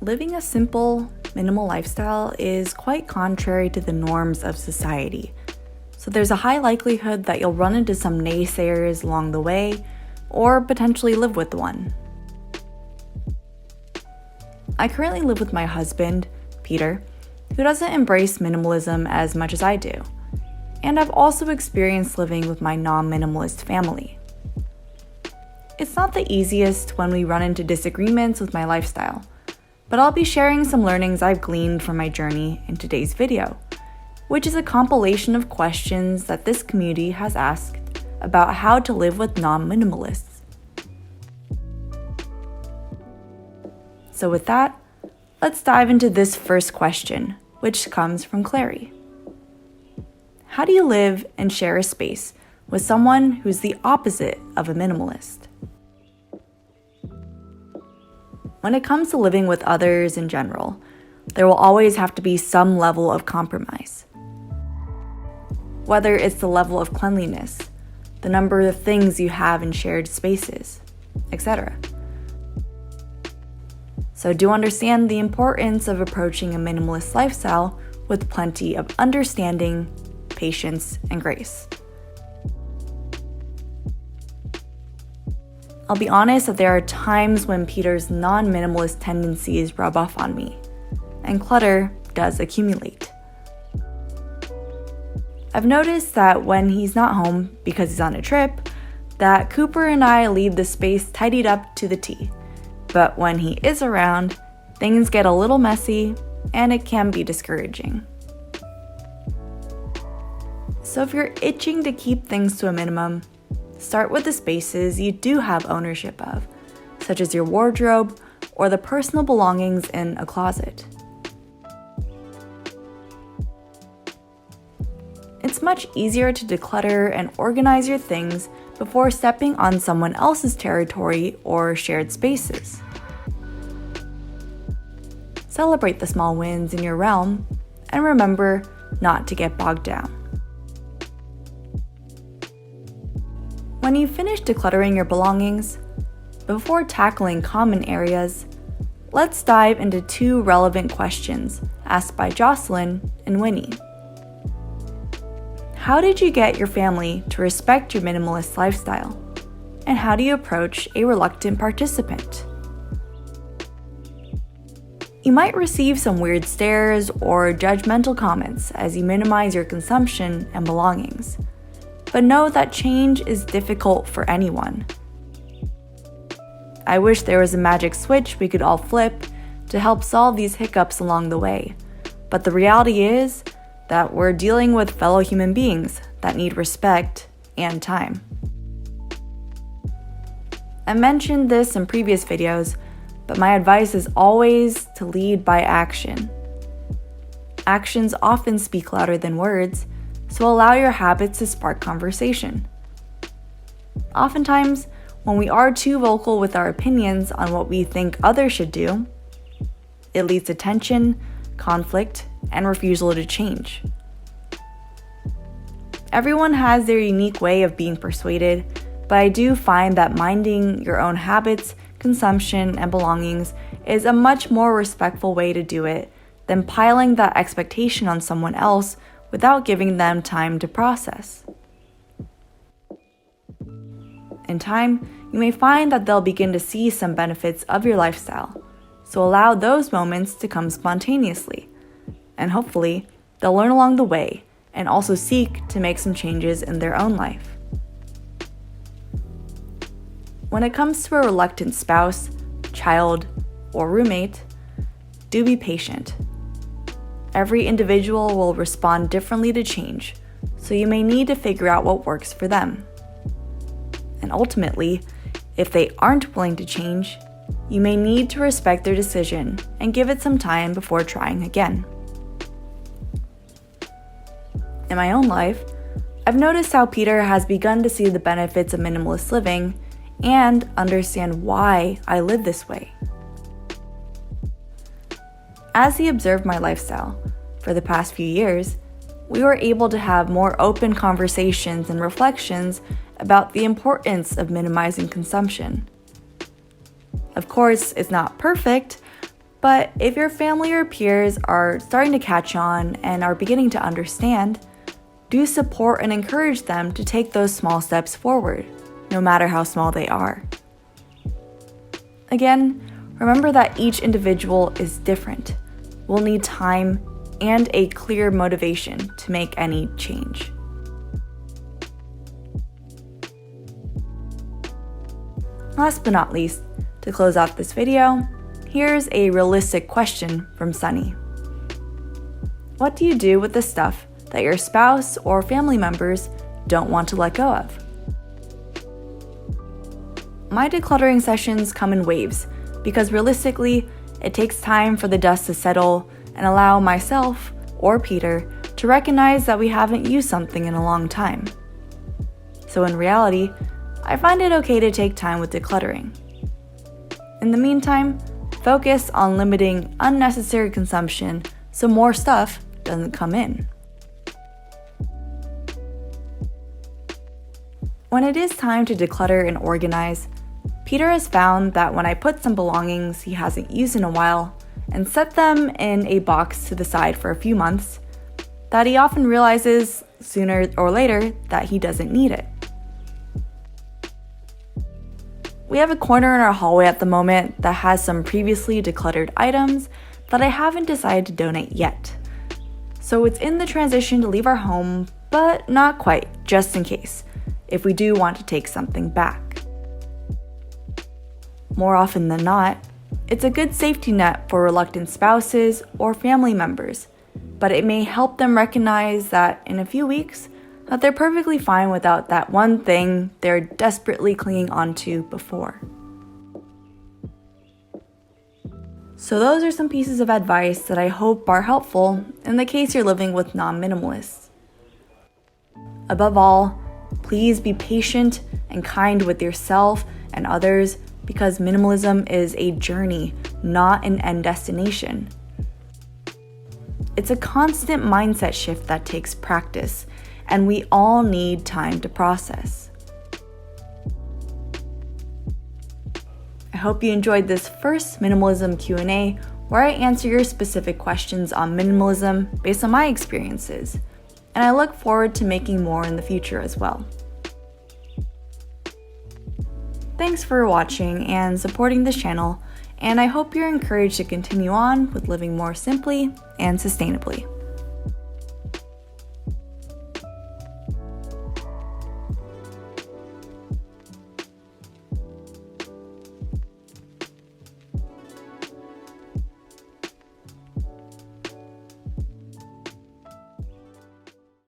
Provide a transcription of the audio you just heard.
living a simple, minimal lifestyle is quite contrary to the norms of society. So there's a high likelihood that you'll run into some naysayers along the way, or potentially live with one. I currently live with my husband, Peter, who doesn't embrace minimalism as much as I do. And I've also experienced living with my non-minimalist family. It's not the easiest when we run into disagreements with my lifestyle, but I'll be sharing some learnings I've gleaned from my journey in today's video, which is a compilation of questions that this community has asked about how to live with non-minimalists. So with that, let's dive into this first question, which comes from Clary. How do you live and share a space with someone who's the opposite of a minimalist? When it comes to living with others in general, there will always have to be some level of compromise. Whether it's the level of cleanliness, the number of things you have in shared spaces, etc. So do understand the importance of approaching a minimalist lifestyle with plenty of understanding, patience, and grace. I'll be honest that there are times when Peter's non-minimalist tendencies rub off on me, and clutter does accumulate. I've noticed that when he's not home because he's on a trip, that Cooper and I leave the space tidied up to the T. But when he is around, things get a little messy and it can be discouraging. So if you're itching to keep things to a minimum, start with the spaces you do have ownership of, such as your wardrobe or the personal belongings in a closet. It's much easier to declutter and organize your things before stepping on someone else's territory or shared spaces. Celebrate the small wins in your realm, and remember not to get bogged down. When you finish decluttering your belongings, before tackling common areas, let's dive into two relevant questions asked by Jocelyn and Winnie. How did you get your family to respect your minimalist lifestyle? And how do you approach a reluctant participant? You might receive some weird stares or judgmental comments as you minimize your consumption and belongings. But know that change is difficult for anyone. I wish there was a magic switch we could all flip to help solve these hiccups along the way. But the reality is that we're dealing with fellow human beings that need respect and time. I mentioned this in previous videos, but my advice is always to lead by action. Actions often speak louder than words, so allow your habits to spark conversation. Oftentimes, when we are too vocal with our opinions on what we think others should do, it leads to tension, conflict, and refusal to change. Everyone has their unique way of being persuaded, but I do find that minding your own habits, consumption, and belongings is a much more respectful way to do it than piling that expectation on someone else without giving them time to process. In time, you may find that they'll begin to see some benefits of your lifestyle, so allow those moments to come spontaneously, and hopefully, they'll learn along the way and also seek to make some changes in their own life. When it comes to a reluctant spouse, child, or roommate, do be patient. Every individual will respond differently to change, so you may need to figure out what works for them. And ultimately, if they aren't willing to change, you may need to respect their decision and give it some time before trying again. In my own life, I've noticed how Peter has begun to see the benefits of minimalist living and understand why I live this way. As he observed my lifestyle for the past few years, we were able to have more open conversations and reflections about the importance of minimizing consumption. Of course, it's not perfect, But if your family or peers are starting to catch on and are beginning to understand, do support and encourage them to take those small steps forward, no matter how small they are. Again, remember that each individual is different. We'll need time and a clear motivation to make any change. Last but not least, to close out this video, here's a realistic question from Sunny. What do you do with the stuff that your spouse or family members don't want to let go of? My decluttering sessions come in waves because realistically, it takes time for the dust to settle and allow myself or Peter to recognize that we haven't used something in a long time. So in reality, I find it okay to take time with decluttering. In the meantime, focus on limiting unnecessary consumption so more stuff doesn't come in. When it is time to declutter and organize, Peter has found that when I put some belongings he hasn't used in a while and set them in a box to the side for a few months, that he often realizes sooner or later that he doesn't need it. We have a corner in our hallway at the moment that has some previously decluttered items that I haven't decided to donate yet. So it's in the transition to leave our home, but not quite, just in case, if we do want to take something back. More often than not, it's a good safety net for reluctant spouses or family members, but it may help them recognize that in a few weeks, that they're perfectly fine without that one thing they're desperately clinging onto before. So those are some pieces of advice that I hope are helpful in the case you're living with non-minimalists. Above all, please be patient and kind with yourself and others because minimalism is a journey, not an end destination. It's a constant mindset shift that takes practice, and we all need time to process. I hope you enjoyed this first minimalism Q&A where I answer your specific questions on minimalism based on my experiences, and I look forward to making more in the future as well. Thanks for watching and supporting this channel, and I hope you're encouraged to continue on with living more simply and sustainably.